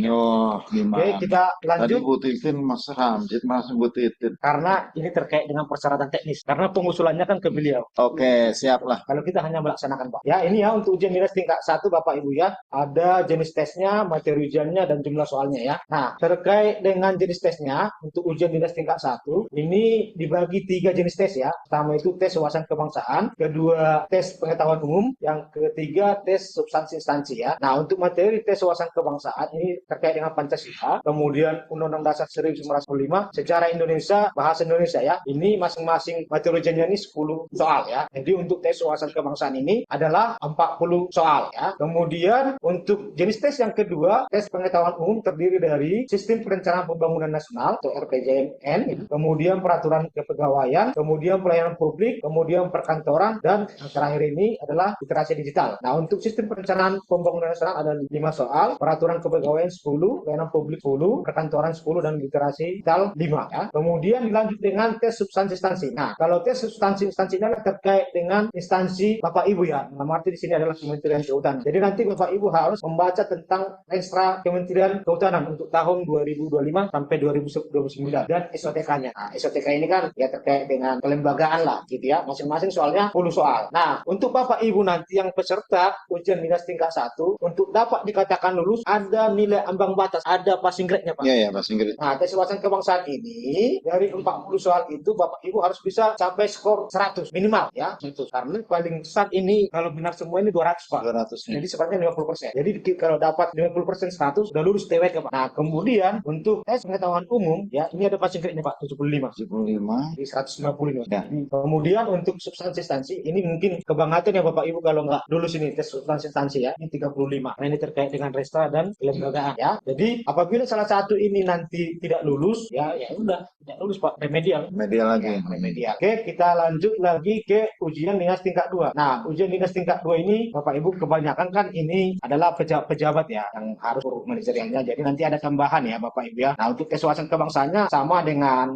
Oh, Oke, gimana? kita Tadi lanjut. Bu Titin Mas Hamzit masih Bu Titin. Karena ini terkait dengan persyaratan teknis. Karena pengusulannya kan ke beliau. Oke, siap lah. Kalau kita hanya melaksanakan, Pak. Ya, ini ya untuk ujian nilai tingkat satu, Bapak Ibu ya. Ada jenis tesnya, materi ujiannya, dan jumlah soalnya ya. Nah, terkait dengan jenis tesnya, untuk ujian nilai tingkat satu, ini dibagi tiga jenis tes ya. Pertama itu tes wawasan kebangsaan, kedua tes pengetahuan umum, yang ketiga tes substansi instansi ya. Nah, untuk materi tes wawasan kebangsaan ini terkait dengan Pancasila, kemudian Undang-Undang Dasar 1945, sejarah Indonesia, bahasa Indonesia ya. Ini masing-masing materi ujiannya ini 10 soal ya. Jadi untuk tes wawasan kebangsaan ini adalah 40 soal ya. Kemudian untuk jenis tes yang kedua, tes pengetahuan umum terdiri dari Sistem Perencanaan Pembangunan Nasional atau RPJMN, kemudian peraturan kepegawaian, kemudian pelayanan publik, kemudian perkantoran, dan yang terakhir ini adalah literasi digital. Nah, untuk Sistem Perencanaan Pembangunan Nasional ada 5 soal, peraturan kepegawaian 10, pelayanan publik 10, perkantoran 10, dan literasi digital 5 ya. Kemudian dilanjut dengan tes substansi instansi. Nah, kalau tes substansi instansi ini terkait dengan instansi Bapak Ibu ya. Dalam arti di sini adalah Kementerian Kehutanan. Jadi nanti Bapak Ibu harus membaca tentang Renstra Kementerian Kehutanan untuk tahun 2025 sampai 2029 dan SOTK-nya. Nah, SOTK ini kan ya terkait dengan kelembagaan lah gitu ya. Masing-masing soalnya 10 soal. Nah, untuk Bapak Ibu nanti yang peserta ujian dinas tingkat satu untuk dapat dikatakan lulus ada nilai ambang batas, ada passing grade-nya Pak. Iya ya, Mas Inggris. Nah, tes wawasan kebangsaan ini dari 40 soal itu Bapak Ibu harus bisa sampai skor 100 minimal ya. 100. Karena paling besar ini kalau benar semua ini 200 Pak. 200 nih. Jadi sebenarnya 50%. Jadi kalau dapat 50% 100 sudah lulus TWK Pak. Nah, kemudian untuk tes pengetahuan umum ya ini ada passing grade-nya Pak 75. 75. Jadi 150 Ya. Kemudian untuk substansi instansi ini mungkin kebanggaan ya Bapak Ibu kalau nggak lulus ini tes substansi instansi ya ini 35. Nah, ini terkait dengan restra dan kelembagaan ya. Jadi apabila salah satu ini nanti tidak lulus ya ya udah tidak lulus Pak remedial. Media lagi. Ya, remedial. Oke, kita lanjut lagi ke ujian dinas tingkat 2. Nah, ujian dinas tingkat 2 ini Bapak Ibu kebanyakan kan ini adalah pejabat ya yang harus manajerialnya. Jadi nanti ada tambahan ya Bapak Ibu ya. Nah, untuk tes wawasan kebangsaannya sama dengan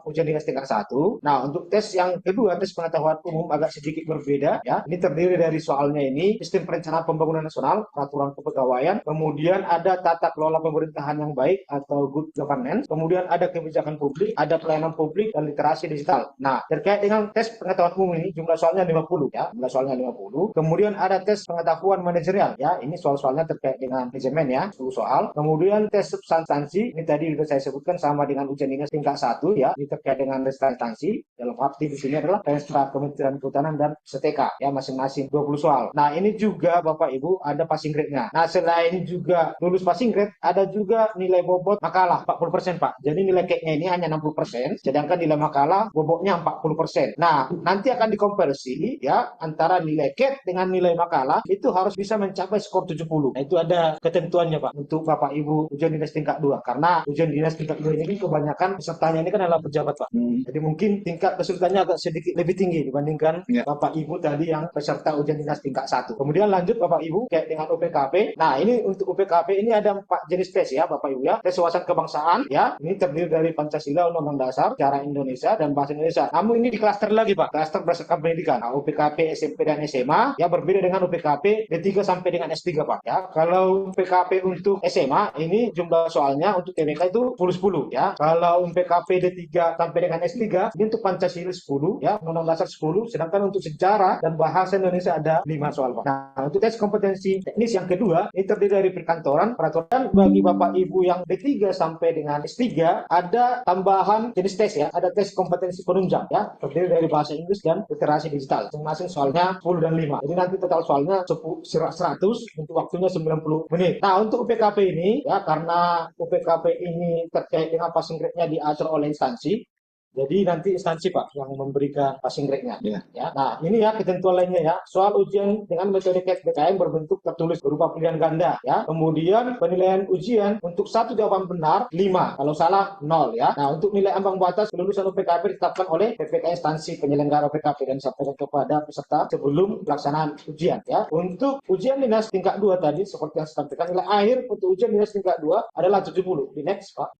ujian dinas tingkat satu. Nah, untuk tes yang kedua, tes pengetahuan umum agak sedikit berbeda ya. Ini terdiri dari soalnya ini sistem perencanaan pembangunan nasional, peraturan kepegawaian, kemudian ada tata kelola pemerintahan yang baik atau good governance, kemudian ada kebijakan publik, ada pelayanan publik, dan literasi digital. Nah, terkait dengan tes pengetahuan umum ini jumlah soalnya 50 ya, jumlah soalnya 50. Kemudian ada tes pengetahuan manajerial ya, ini soal-soalnya terkait dengan manajemen ya, 10 soal. Kemudian tes substansi, ini tadi sudah saya sebutkan sama dengan ujian dinas tingkat 1 ya, ini terkait dengan instansi. Dalam arti di sini adalah Renstra Kementerian Kehutanan dan STK ya, masing-masing 20 soal. Nah, ini juga Bapak Ibu ada passing grade-nya. Nah, selain juga lulus passing grade, ada juga nilai bobot makalah 40% Pak. Jadi nilai CAT-nya ini hanya 60%, sedangkan nilai makalah bobotnya 40%. Nah, nanti akan dikonversi ya antara nilai CAT dengan nilai makalah itu harus bisa mencapai skor 70. Nah, itu ada ketentuannya Pak untuk Bapak Ibu ujian dinas tingkat 2. Karena ujian dinas tingkat 2 ini kebanyakan pesertanya ini kan adalah pejabat Pak. Jadi mungkin tingkat kesulitannya agak sedikit lebih tinggi dibandingkan Ya. Bapak Ibu tadi yang peserta ujian dinas tingkat 1. Kemudian lanjut Bapak Ibu kayak dengan UPKP. Nah, ini untuk UPKP ini ada 4 jenis tes ya Bapak Ibu ya. Tes wawasan kebangsaan ya. Ini terdiri dari Pancasila, Undang-Undang Dasar, Sejarah Indonesia, dan Bahasa Indonesia. Namun ini di klaster lagi Pak. Klaster berdasarkan pendidikan. Nah, UPKP SMP dan SMA ya berbeda dengan UPKP D3 sampai dengan S3 Pak ya. Kalau UPKP untuk SMA ini jumlah soalnya untuk TBK itu 10-10 ya. Kalau UPKP D3 sampai dengan S3 ini untuk Pancasila 10 ya, Undang-Undang Dasar 10, sedangkan untuk sejarah dan bahasa Indonesia ada 5 soal Pak. Nah, untuk tes kompetensi teknis yang kedua ini terdiri dari perkantoran, peraturan bagi Bapak Ibu yang D3 sampai dengan S3 ada tambahan jenis tes ya, ada tes kompetensi penunjang ya, terdiri dari bahasa Inggris dan literasi digital. Masing-masing soalnya 10 dan 5. Jadi nanti total soalnya 100 untuk waktunya 90 menit. Nah, untuk UPKP ini ya karena UPKP ini terkait dengan passing grade-nya diatur oleh instansi. Jadi nanti instansi Pak yang memberikan passing grade-nya. Ya. Ya. Nah, ini ya ketentuan lainnya ya. Soal ujian dengan metode KPKM berbentuk tertulis berupa pilihan ganda ya. Kemudian penilaian ujian untuk satu jawaban benar 5, kalau salah 0 ya. Nah, untuk nilai ambang batas kelulusan UPKP ditetapkan oleh PPK instansi penyelenggara UPKP dan disampaikan kepada peserta sebelum pelaksanaan ujian ya. Untuk ujian dinas tingkat 2 tadi seperti yang saya sampaikan nilai akhir untuk ujian dinas tingkat 2 adalah 70. Di next Pak.